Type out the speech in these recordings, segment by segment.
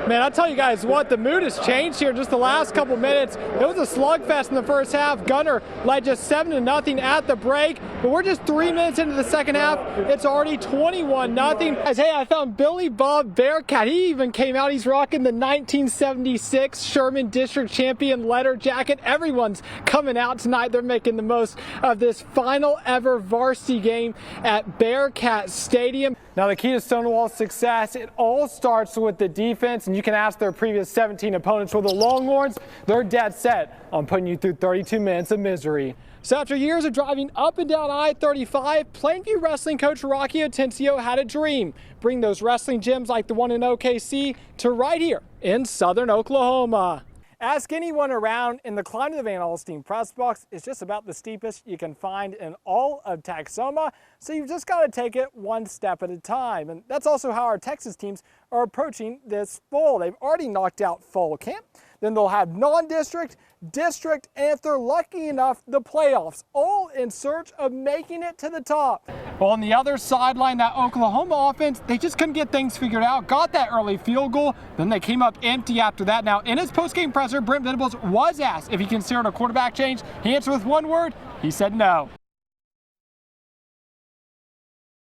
Man, I'll tell you guys what, the mood has changed here just the last couple minutes. It was a slugfest in the first half. Gunner led just 7-0 at the break, but we're just 3 minutes into the second half. It's already 21-0. Guys, hey, I found Billy Bob Bearcat. He even came out. He's rocking the 1976 Sherman District Champion letter jacket. Everyone's coming out tonight. They're making the most of this final ever varsity game at Bearcat Stadium. Now, the key to Stonewall's success, it all starts with the defense, and you can ask their previous 17 opponents. For the Longhorns, they're dead set on putting you through 32 minutes of misery. So after years of driving up and down I-35, Plainview wrestling coach Rocky Atencio had a dream: bring those wrestling gyms like the one in OKC to right here in southern Oklahoma. Ask anyone around, and the climb to the Van Alstyne press box is just about the steepest you can find in all of Texoma, so you've just got to take it one step at a time. And that's also how our Texas teams are approaching this fall. They've already knocked out fall camp, then they'll have non-district, district, and if they're lucky enough, the playoffs, all in search of making it to the top. Well, on the other sideline, that Oklahoma offense, they just couldn't get things figured out. Got that early field goal, then they came up empty after that. Now, in his post-game presser, Brent Venables was asked if he considered a quarterback change. He answered with one word. He said no.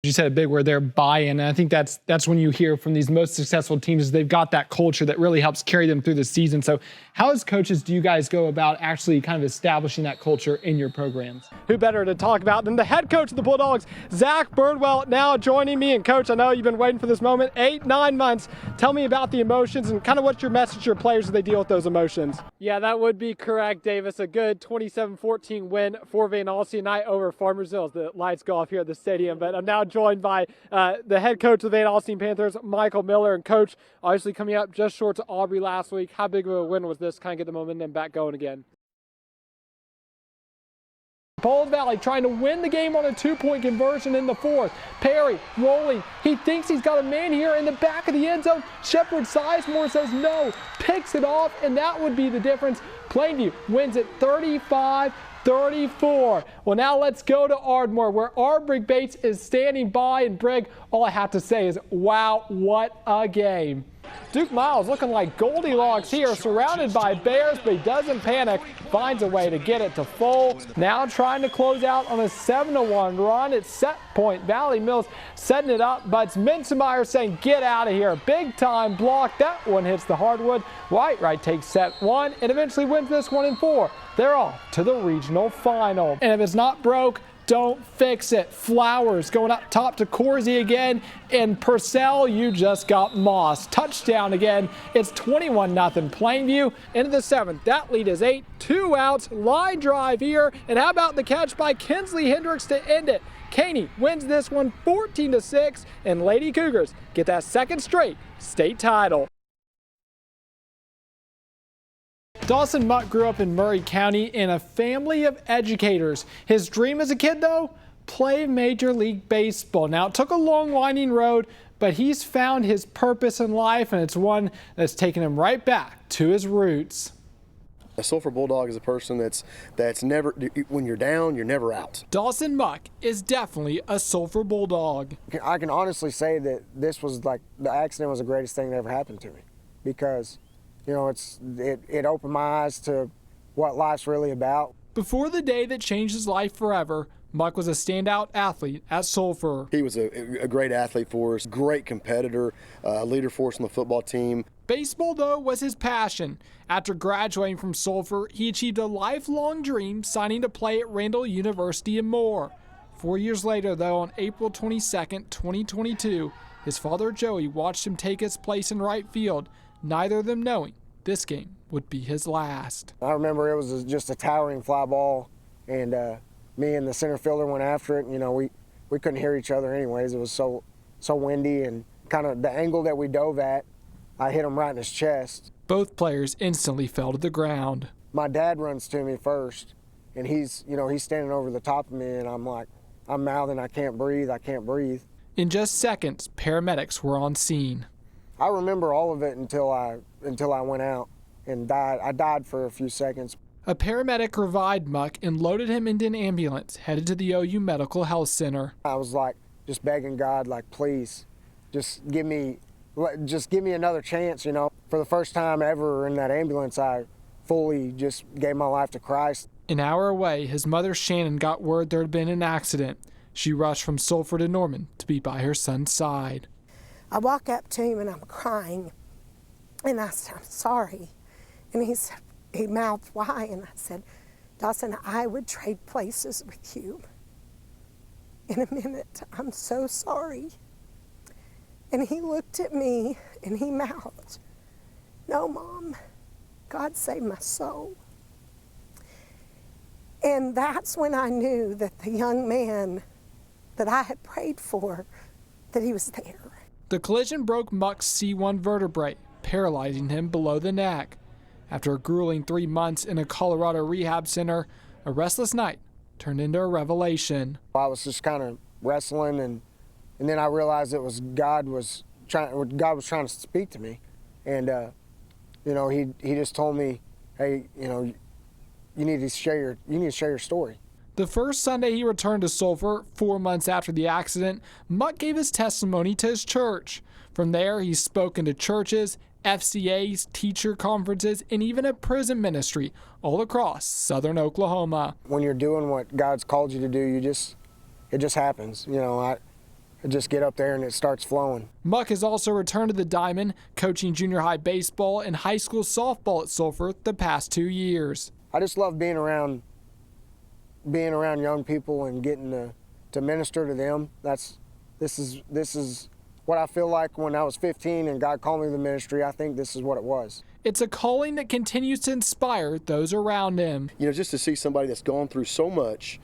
You said a big word there, buy-in, and I think that's when you hear from these most successful teams, they've got that culture that really helps carry them through the season. So how, as coaches, do you guys go about actually kind of establishing that culture in your programs? Who better to talk about than the head coach of the Bulldogs, Zach Birdwell, now joining me. And Coach, I know you've been waiting for this moment, 8-9 months. Tell me about the emotions and kind of what's your message to your players as they deal with those emotions. Yeah, that would be correct, Davis. A good 27-14 win for Van Alstyne tonight over Farmersville as the lights go off here at the stadium. But I'm now joined by the head coach of the Van Alstyne Panthers, Michael Miller. And Coach, obviously coming up just short to Aubrey last week, how big of a win was this? Kind of get the momentum back going again. Paul Valley trying to win the game on a 2-point conversion in the fourth. Perry rolling. He thinks he's got a man here in the back of the end zone. Shepard Sizemore says no, picks it off, and that would be the difference. Plainview wins it 35-34. Well, now let's go to Ardmore, where Aubrey Bates is standing by. And Brig, all I have to say is, wow, what a game. Duke Miles looking like Goldilocks here, surrounded by Bears, but he doesn't panic, finds a way to get it to full. Now trying to close out on a 7-1 run at set point. Valley Mills setting it up, but it's Minsemeyer saying, get out of here. Big time block. That one hits the hardwood. Whitewright takes set one and eventually wins this one in 4. They're off to the regional final. And if it's not broke, don't fix it. Flowers going up top to Corsi again. And Purcell, you just got mossed. Touchdown again. It's 21-0 Plainview. Into the 7th. That lead is 8. 2 outs. Line drive here. And how about the catch by Kinsley Hendricks to end it? Caney wins this one 14-6. And Lady Cougars get that second straight state title. Dawson Muck grew up in Murray County in a family of educators. His dream as a kid, though, play Major League Baseball. Now, it took a long, winding road, but he's found his purpose in life, and it's one that's taken him right back to his roots. A Sulphur Bulldog is a person that's never, when you're down, you're never out. Dawson Muck is definitely a Sulphur Bulldog. I can honestly say that this was like, the accident was the greatest thing that ever happened to me, because you know, it opened my eyes to what life's really about. Before the day that changed his life forever, Muck was a standout athlete at Sulphur. He was a great athlete for us, great competitor, leader for us on the football team. Baseball, though, was his passion. After graduating from Sulphur, he achieved a lifelong dream, signing to play at Randall University and more. 4 years later, though, on April 22nd, 2022, his father Joey watched him take his place in right field, neither of them knowing this game would be his last. I remember it was just a towering fly ball, and me and the center fielder went after it. You know, we couldn't hear each other anyways. It was so windy, and kind of the angle that we dove at, I hit him right in his chest. Both players instantly fell to the ground. My dad runs to me first, and he's standing over the top of me, and I'm mouthing, I can't breathe. In just seconds, paramedics were on scene. I remember all of it until I went out and died. I died for a few seconds. A paramedic revived Muck and loaded him into an ambulance, headed to the OU Medical Health Center. I was like just begging God, like, please, just give me just give me another chance, you know. For the first time ever in that ambulance, I fully just gave my life to Christ. An hour away, his mother Shannon got word there had been an accident. She rushed from Sulphur to Norman to be by her son's side. I walk up to him and I'm crying. And I said, I'm sorry. And he said, he mouthed, why? And I said, Dawson, I would trade places with you in a minute. I'm so sorry. And he looked at me and he mouthed, no, Mom, God saved my soul. And that's when I knew that the young man that I had prayed for, that he was there. The collision broke Muck's C1 vertebrae, paralyzing him below the neck. After a grueling 3 months in a Colorado rehab center, a restless night turned into a revelation. I was just kind of wrestling, and then I realized it was God was trying to speak to me. And, you know, he just told me, hey, you know, you need to share your story. The first Sunday he returned to Sulphur, 4 months after the accident, Muck gave his testimony to his church. From there, he's spoken to churches, FCAs, teacher conferences, and even a prison ministry all across southern Oklahoma. When you're doing what God's called you to do, it just happens. You know, I just get up there and it starts flowing. Muck has also returned to the Diamond, coaching junior high baseball and high school softball at Sulphur the past 2 years. I just love being around young people and getting to minister to them. This is what I feel like when I was 15 and God called me to the ministry. I think this is what it was. It's a calling that continues to inspire those around him. You know, just to see somebody that's gone through so much,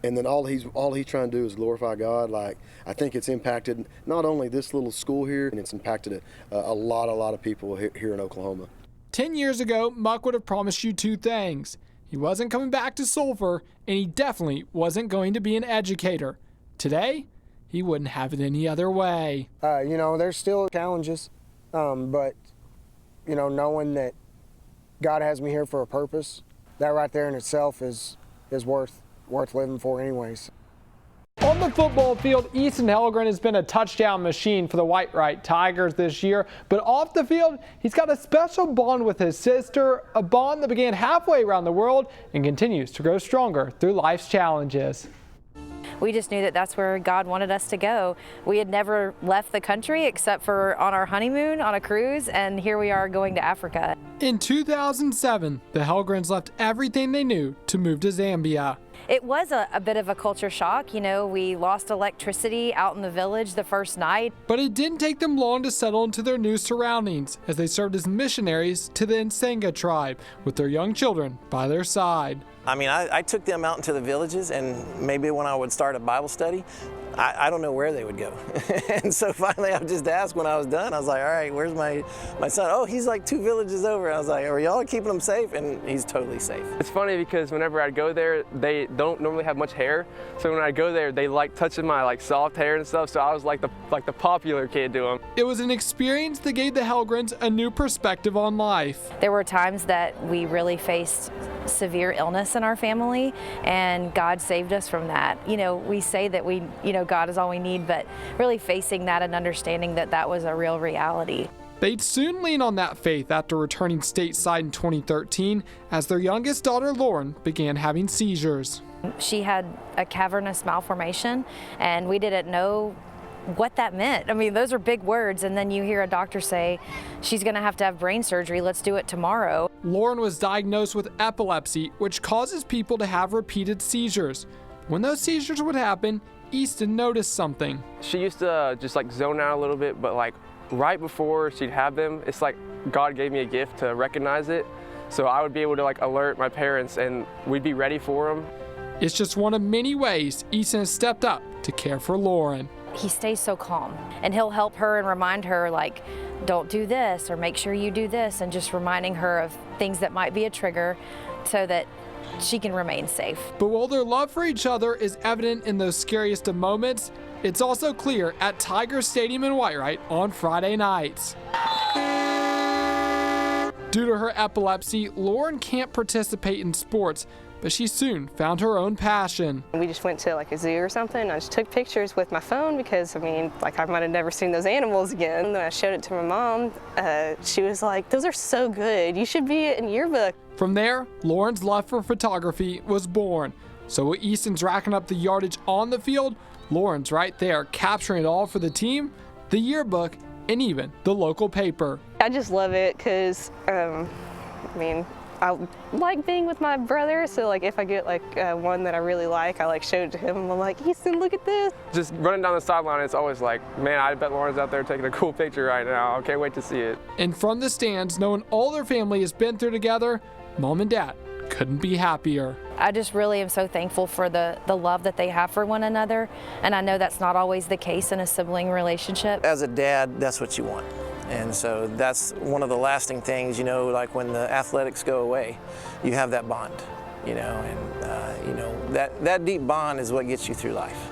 and then all he's trying to do is glorify God. Like, I think it's impacted not only this little school here, and it's impacted a lot of people here in Oklahoma. 10 years ago, Muck would have promised you two things. He wasn't coming back to Sulphur, and he definitely wasn't going to be an educator. Today, he wouldn't have it any other way. You know, there's still challenges, but, you know, knowing that God has me here for a purpose, that right there in itself is worth living for anyways. On the football field, Easton Helgren has been a touchdown machine for the Whitewright Tigers this year, but off the field, he's got a special bond with his sister, a bond that began halfway around the world and continues to grow stronger through life's challenges. We just knew that that's where God wanted us to go. We had never left the country except for on our honeymoon on a cruise, and here we are going to Africa. In 2007, the Helgrens left everything they knew to move to Zambia. It was a bit of a culture shock. You know, we lost electricity out in the village the first night. But it didn't take them long to settle into their new surroundings as they served as missionaries to the Nsenga tribe with their young children by their side. I mean, I took them out into the villages, and maybe when I would start a Bible study, I don't know where they would go. And so finally I just asked when I was done, I was like, all right, where's my son? Oh, he's like 2 villages over. I was like, are y'all keeping him safe? And he's totally safe. It's funny because whenever I go there, they don't normally have much hair. So when I go there, they like touching my like soft hair and stuff. So I was like the popular kid to them. It was an experience that gave the Helgrens a new perspective on life. There were times that we really faced severe illness in our family, and God saved us from that. You know, we say that God is all we need, but really facing that and understanding that that was a real reality. They'd soon lean on that faith after returning stateside in 2013 as their youngest daughter, Lauren, began having seizures. She had a cavernous malformation, and we didn't know what that meant. I mean, those are big words, and then you hear a doctor say, she's gonna have to have brain surgery, let's do it tomorrow. Lauren was diagnosed with epilepsy, which causes people to have repeated seizures. When those seizures would happen, Easton noticed something. She used to just like zone out a little bit, but like right before she'd have them, it's like God gave me a gift to recognize it. So I would be able to like alert my parents and we'd be ready for them. It's just one of many ways Easton has stepped up to care for Lauren. He stays so calm, and he'll help her and remind her, like, don't do this or make sure you do this, and just reminding her of things that might be a trigger so that she can remain safe. But while their love for each other is evident in those scariest of moments, it's also clear at Tiger Stadium in Whitewright on Friday nights. Due to her epilepsy, Lauren can't participate in sports, but she soon found her own passion. We just went to like a zoo or something. I just took pictures with my phone because, I mean, like I might have never seen those animals again. And then I showed it to my mom. She was like, those are so good. You should be in yearbook. From there, Lauren's love for photography was born. So while Easton's racking up the yardage on the field, Lauren's right there capturing it all for the team, the yearbook, and even the local paper. I just love it because, I mean, I like being with my brother, so like if I get like one that I really like, I like show it to him and I'm like, Easton, look at this. Just running down the sideline, it's always like, man, I bet Lauren's out there taking a cool picture right now. I can't wait to see it. And from the stands, knowing all their family has been through together, Mom and Dad couldn't be happier. I just really am so thankful for the love that they have for one another, and I know that's not always the case in a sibling relationship. As a dad, that's what you want. And so that's one of the lasting things, you know, like when the athletics go away, you have that bond, you know, and, you know, that deep bond is what gets you through life.